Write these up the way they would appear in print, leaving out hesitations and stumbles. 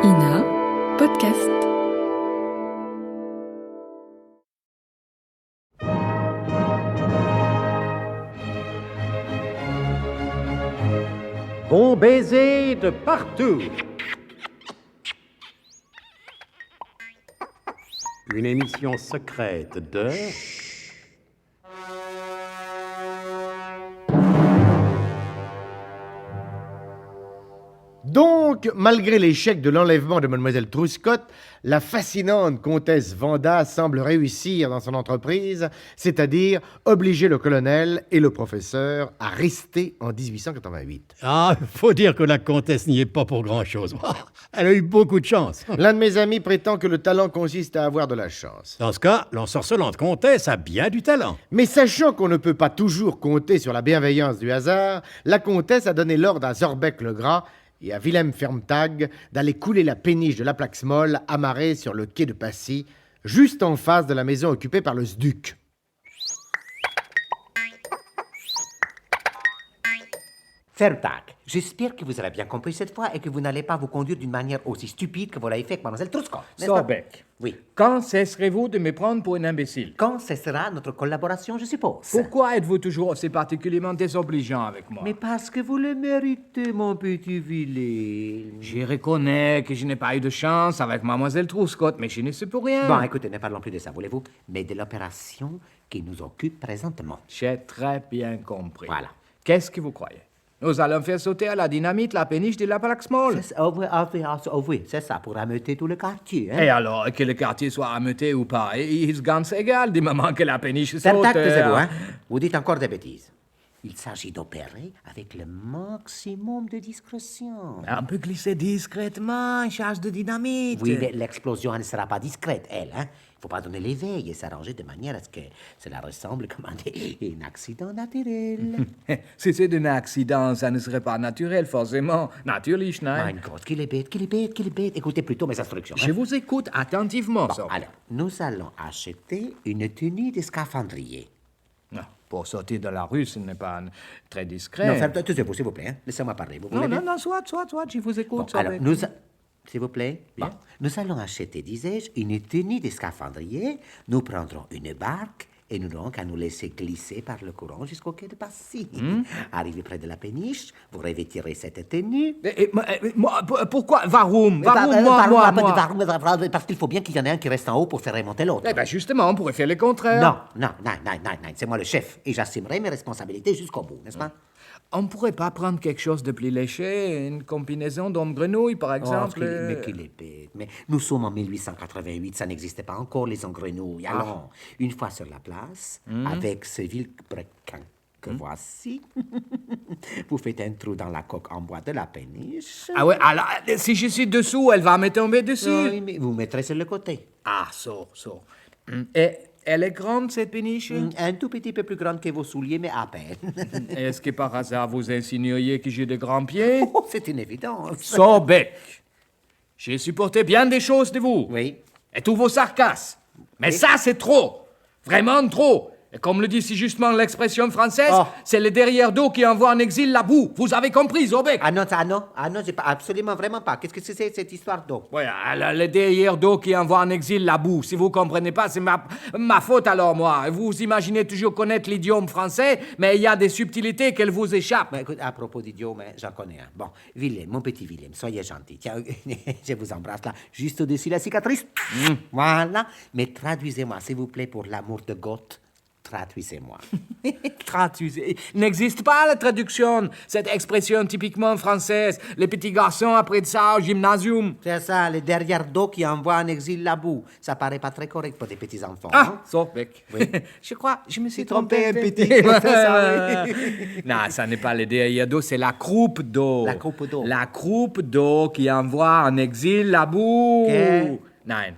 Ina, podcast. Bon baiser de partout. Une émission secrète de... Donc, malgré l'échec de l'enlèvement de Mademoiselle Truscott, la fascinante comtesse Vanda semble réussir dans son entreprise, c'est-à-dire obliger le colonel et le professeur à rester en 1888. Ah, faut dire que la comtesse n'y est pas pour grand-chose. Elle a eu beaucoup de chance. L'un de mes amis prétend que le talent consiste à avoir de la chance. Dans ce cas, l'ensorcelante comtesse a bien du talent. Mais sachant qu'on ne peut pas toujours compter sur la bienveillance du hasard, la comtesse a donné l'ordre à Zorbeck le Gras et à Wilhelm Fermtag d'aller couler la péniche de la Plaxmoll amarrée sur le quai de Passy, juste en face de la maison occupée par le SDUC. Fermtag, j'espère que vous avez bien compris cette fois et que vous n'allez pas vous conduire d'une manière aussi stupide que vous l'avez fait avec Mademoiselle Truscott. n'est-ce pas? Zorbeck, Oui. quand cesserez-vous de me prendre pour un imbécile? Quand cessera notre collaboration, je suppose? Pourquoi êtes-vous toujours aussi particulièrement désobligeant avec moi? Mais parce que vous le méritez, mon petit Wilhelm. Je reconnais que je n'ai pas eu de chance avec Mademoiselle Truscott, mais je ne sais pour rien. Bon, écoutez, ne parlons plus de ça, voulez-vous, mais de l'opération qui nous occupe présentement. J'ai très bien compris. Voilà. Qu'est-ce que vous croyez? Nous allons faire sauter à la dynamite la péniche de la Plaxmoll. Oui, c'est ça, pour ameuter tout le quartier. Hein? Et alors, que le quartier soit ameuté ou pas, il est ganz égal du moment que la péniche saute. Fermtag, taisez-vous, hein? Vous dites encore des bêtises. Il s'agit d'opérer avec le maximum de discrétion. On peut glisser discrètement une charge de dynamite. Oui, mais l'explosion ne sera pas discrète, elle. Hein? Il ne faut pas donner l'éveil et s'arranger de manière à ce que cela ressemble comme un accident naturel. Si c'est un accident, ça ne serait pas naturel, forcément. Natürlich, nein. Mein Gott, qu'il est bête, qu'il est bête, qu'il est bête. Écoutez plutôt mes instructions. Je vous écoute attentivement, Bon, Zorbeck. alors, nous allons acheter une tenue de scaphandrier. Non, pour sortir de la rue, ce n'est pas très discret. Non, taisez-vous, s'il vous plaît. Hein? Laissez-moi parler. Vous voulez bien? soit, je vous écoute. Bon, alors, Zorbeck. S'il vous plaît, bien. Nous allons acheter, disais-je, une tenue de scaphandrier. Nous prendrons une barque et nous n'aurons qu'à nous laisser glisser par le courant jusqu'au quai de Passy. Arrivé près de la péniche, vous revêtirez cette tenue. Pourquoi? Warum? Moi. Parce qu'il faut bien qu'il y en ait un qui reste en haut pour faire remonter l'autre. Eh bien, justement, on pourrait faire le contraire. Non, c'est moi le chef et j'assumerai mes responsabilités jusqu'au bout, n'est-ce pas? On ne pourrait pas prendre quelque chose de plus léger, une combinaison d'homme-grenouille, par exemple. Mais qu'il est bête. Mais nous sommes en 1888, ça n'existait pas encore, les engrenouilles. Allons, une fois sur la place, avec ce vilebrequin que voici, vous faites un trou dans la coque en bois de la péniche. Ah ouais, alors, si je suis dessous, elle va me tomber dessus. Oui, mais vous mettrez sur le côté. Ah, so. Et elle est grande, cette péniche? Un tout petit peu plus grande que vos souliers, mais à peine. Est-ce que par hasard vous insinueriez que j'ai de grands pieds? Oh, c'est une évidence. Zorbeck, j'ai supporté bien des choses de vous. Oui. Et tous vos sarcasmes. Mais ça, c'est trop. Vraiment trop. Et comme le dit si justement l'expression française, c'est le derrière d'eau qui envoie en exil la boue. Vous avez compris, Zorbeck? Ah non, j'ai pas, absolument vraiment pas. Qu'est-ce que c'est cette histoire d'eau? Ouais, alors, le derrière d'eau qui envoie en exil la boue. Si vous comprenez pas, c'est ma faute alors, moi. Vous imaginez toujours connaître l'idiome français, mais il y a des subtilités qu'elles vous échappent. Mais écoute, à propos d'idiome, j'en connais un. Bon, Willem, mon petit Willem, soyez gentil. Tiens, je vous embrasse là, juste au-dessus de la cicatrice. Voilà. Mais traduisez-moi, s'il vous plaît, pour l'amour de Goth. Traduisez-moi. Traduisez. N'existe pas la traduction. Cette expression typiquement française. Les petits garçons après ça au gymnasium. C'est ça, le derrière d'eau qui envoie en exil la boue. Ça paraît pas très correct pour des petits enfants. Ah, hein? Zorbeck. Oui. Je crois, je me suis trompé un petit. C'est ça, oui. Non, ça n'est pas le derrière d'eau, c'est la croupe d'eau. La croupe d'eau. La croupe d'eau qui envoie en exil la boue. Que? Non.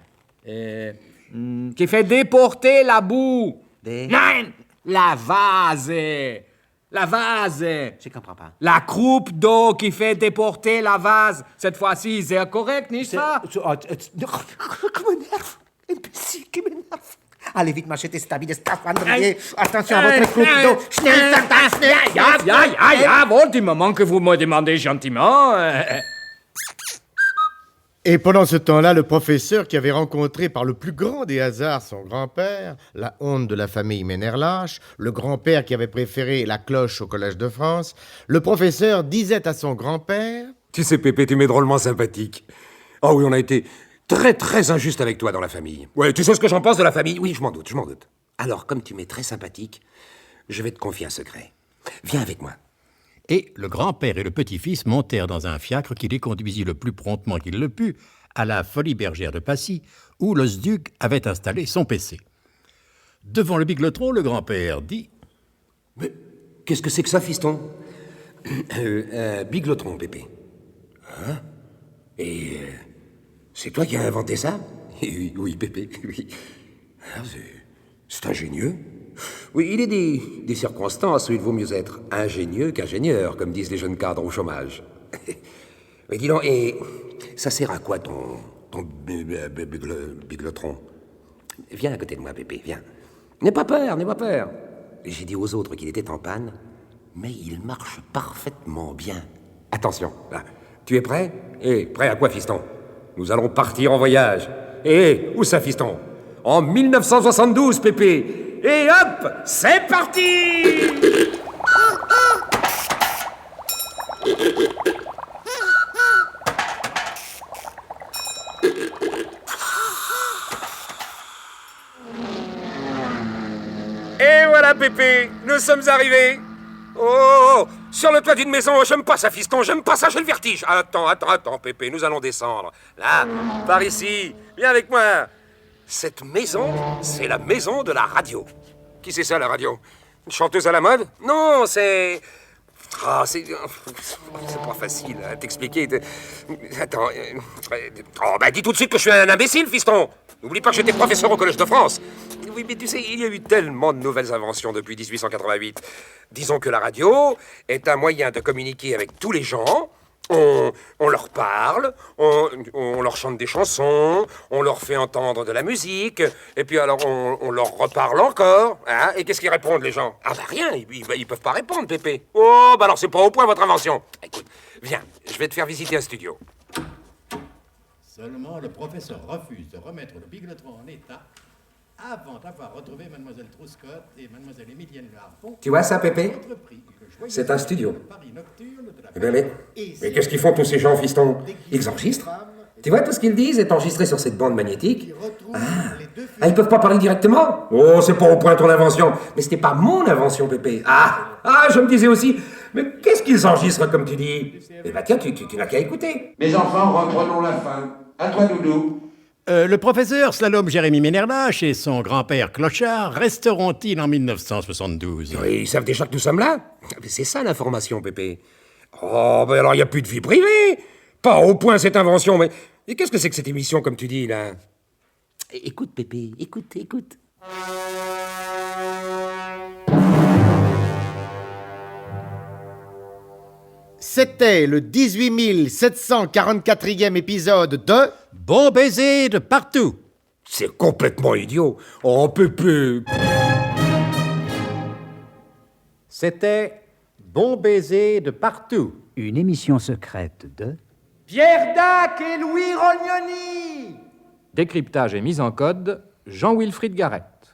Qui fait déporter la boue. Non, la vase. La vase. Je comprends pas. La croupe d'eau qui fait déporter la vase. Cette fois-ci, c'est correct, n'est-ce pas? Qui m'énerve. Imbécile, qui m'énerve. Allez vite m'acheter stabile scaphandrier. Attention à votre croupe d'eau. Schnell, Ja, bon, du moment que vous me demandez gentiment. Et pendant ce temps-là, le professeur qui avait rencontré par le plus grand des hasards son grand-père, la honte de la famille Ménherlache, le grand-père qui avait préféré la cloche au Collège de France, le professeur disait à son grand-père... Tu sais, Pépé, tu m'es drôlement sympathique. Oh oui, on a été très, très injuste avec toi dans la famille. Ouais, tu sais ce que j'en pense de la famille? Oui, je m'en doute. Alors, comme tu m'es très sympathique, je vais te confier un secret. Viens avec moi. Et le grand-père et le petit-fils montèrent dans un fiacre qui les conduisit le plus promptement qu'il le put à la Folie Bergère de Passy, où l'Osduc avait installé son PC. Devant le biglotron, le grand-père dit « Mais qu'est-ce que c'est que ça, fiston ?»« Biglotron, Pépé. »« Hein? Et c'est toi qui as inventé ça ?»« Oui, Pépé, oui. Ah, c'est ingénieux. » Oui, il est des circonstances où il vaut mieux être ingénieux qu'ingénieur, comme disent les jeunes cadres au chômage. Mais dis donc, et ça sert à quoi ton biglotron? Viens à côté de moi, Pépé, viens. N'aie pas peur. J'ai dit aux autres qu'il était en panne, mais il marche parfaitement bien. Attention, là, tu es prêt? Prêt à quoi, fiston? Nous allons partir en voyage. Où ça, fiston? En 1972, Pépé. Et hop, c'est parti! Et voilà, Pépé, nous sommes arrivés. Oh, sur le toit d'une maison, j'aime pas ça, fiston, j'aime pas ça, j'ai le vertige. Attends, Pépé, nous allons descendre. Là, par ici, viens avec moi. Cette maison, c'est la maison de la radio. Qui c'est ça, la radio? Une chanteuse à la mode? Non, c'est... Ah, c'est pas facile à t'expliquer. Attends... dis tout de suite que je suis un imbécile, fiston. N'oublie pas que j'étais professeur au Collège de France. Oui, mais tu sais, il y a eu tellement de nouvelles inventions depuis 1888. Disons que la radio est un moyen de communiquer avec tous les gens. On leur parle, on leur chante des chansons, on leur fait entendre de la musique, et puis alors on leur reparle encore. Hein, et qu'est-ce qu'ils répondent, les gens? Ah bah rien, ils peuvent pas répondre, Pépé. Oh, bah alors c'est pas au point votre invention. Écoute, viens, je vais te faire visiter un studio. Seulement le professeur refuse de remettre le biglotron en état avant d'avoir retrouvé Mademoiselle Trouscotte et Mademoiselle Émilienne Le Harpon. Tu vois ça, Pépé? C'est un studio. Mais qu'est-ce qu'ils font tous ces gens, fiston? Ils enregistrent. Tu vois, tout ce qu'ils disent est enregistré sur cette bande magnétique. Ils peuvent pas parler directement? Oh, c'est pas au point ton invention. Mais c'était pas mon invention, Pépé. Je me disais aussi, mais qu'est-ce qu'ils enregistrent, comme tu dis? Eh ben tiens, tu n'as qu'à écouter. Mes enfants, reprenons la fin. À toi, Doudou. Le professeur Slalom Jérémy Ménherlache et son grand-père Clochard resteront-ils en 1972? Oui, ils savent déjà que nous sommes là. C'est ça l'information, Pépé. Oh, ben alors il n'y a plus de vie privée. Pas au point cette invention, mais... Et qu'est-ce que c'est que cette émission, comme tu dis, là? Écoute, Pépé, écoute. C'était le 18 744e épisode de... Bon baiser de partout. C'est complètement idiot. Oh, Pépé. C'était Bon baiser de partout. Une émission secrète de... Pierre Dac et Louis Rognoni. Décryptage et mise en code, Jean-Wilfried Garrett.